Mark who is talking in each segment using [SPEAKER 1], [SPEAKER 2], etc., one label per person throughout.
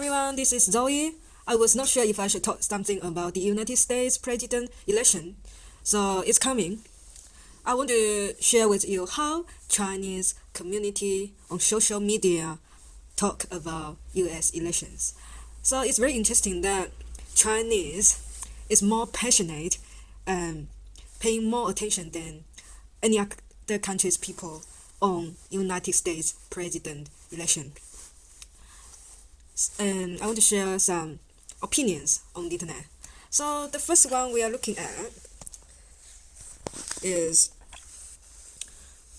[SPEAKER 1] everyone, this is Zoe. I was not sure if I should talk something about the United States president election, so it's coming. I want to share with you how Chinese community on social media talk about US elections. So it's very interesting that Chinese is more passionate and paying more attention than any other country's people on United States president election. And I want to share some opinions on the internet. So the first one we are looking at is,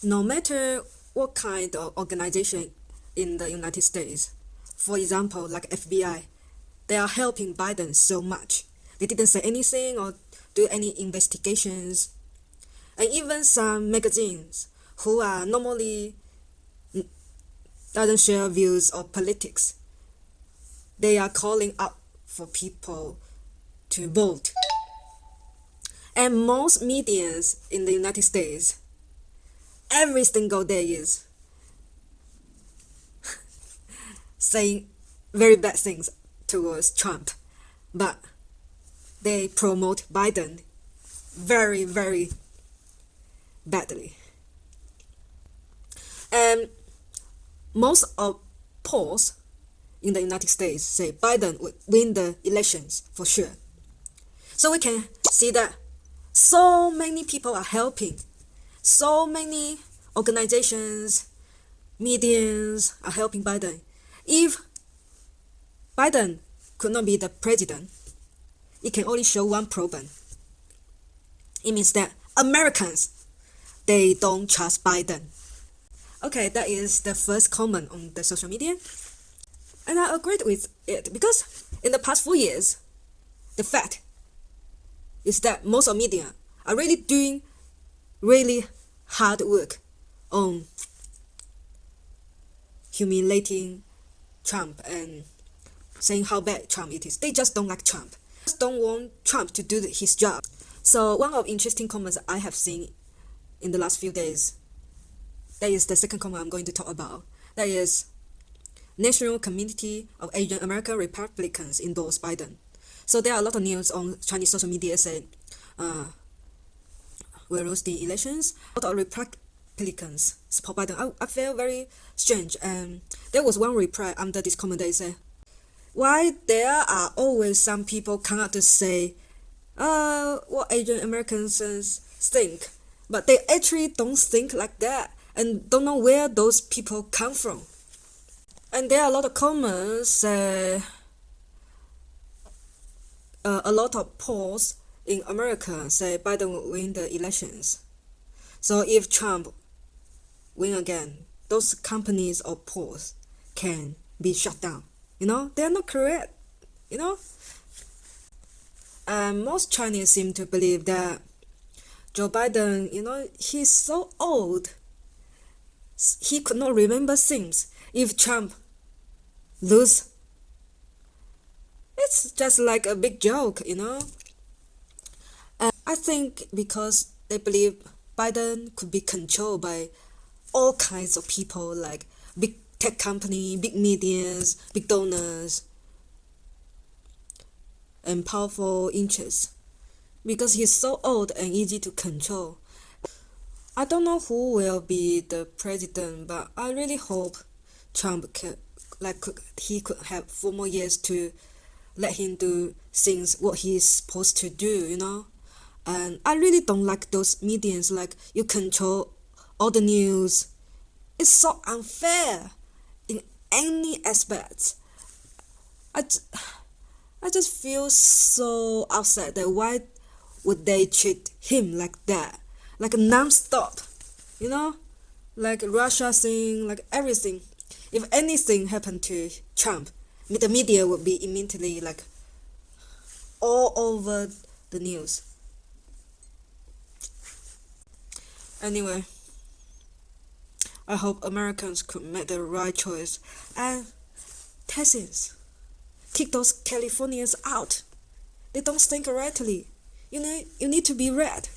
[SPEAKER 1] no matter what kind of organization in the United States, for example, like FBI, they are helping Biden so much. They didn't say anything or do any investigations. And even some magazines who are normally doesn't share views of politics, they are calling up for people to vote. And most medias in the United States, every single day is saying very bad things towards Trump, but they promote Biden very, very badly. And most of polls in the United States say Biden would win the elections for sure. So we can see that so many people are helping, so many organizations, medias are helping Biden. If Biden could not be the president, it can only show one problem. It means that Americans, they don't trust Biden. Okay, that is the first comment on the social media. And I agreed with it because in the past 4 years, the fact is that most of media are really doing really hard work on humiliating Trump and saying how bad Trump it is. They just don't like Trump. They just don't want Trump to do his job. So one of interesting comments I have seen in the last few days, that is the second comment I'm going to talk about. That is, National Committee of Asian American Republicans endorse Biden. So there are a lot of news on Chinese social media saying, we'll lose the elections. A lot of Republicans support Biden. I feel very strange. And there was one reply under this comment that said, why there are always some people come out to say what Asian Americans think, but they actually don't think like that and don't know where those people come from. And there are a lot of comments, a lot of polls in America say Biden will win the elections. So if Trump win again, those companies or polls can be shut down. They are not correct, And most Chinese seem to believe that Joe Biden, he's so old, he could not remember things. If Trump lose, it's just like a big joke, And I think because they believe Biden could be controlled by all kinds of people, like big tech company, big medias, big donors, and powerful interests, because he's so old and easy to control. I don't know who will be the president, but I really hope Trump could have 4 more years to let him do things what he's supposed to do, And I really don't like those medias, like you control all the news. It's so unfair in any aspect. I just feel so upset that why would they treat him like that, like non-stop, like Russia thing, like everything. If anything happened to Trump, the media would be immediately like all over the news. Anyway, I hope Americans could make the right choice. And Texans, kick those Californians out. They don't think correctly. You need to be red.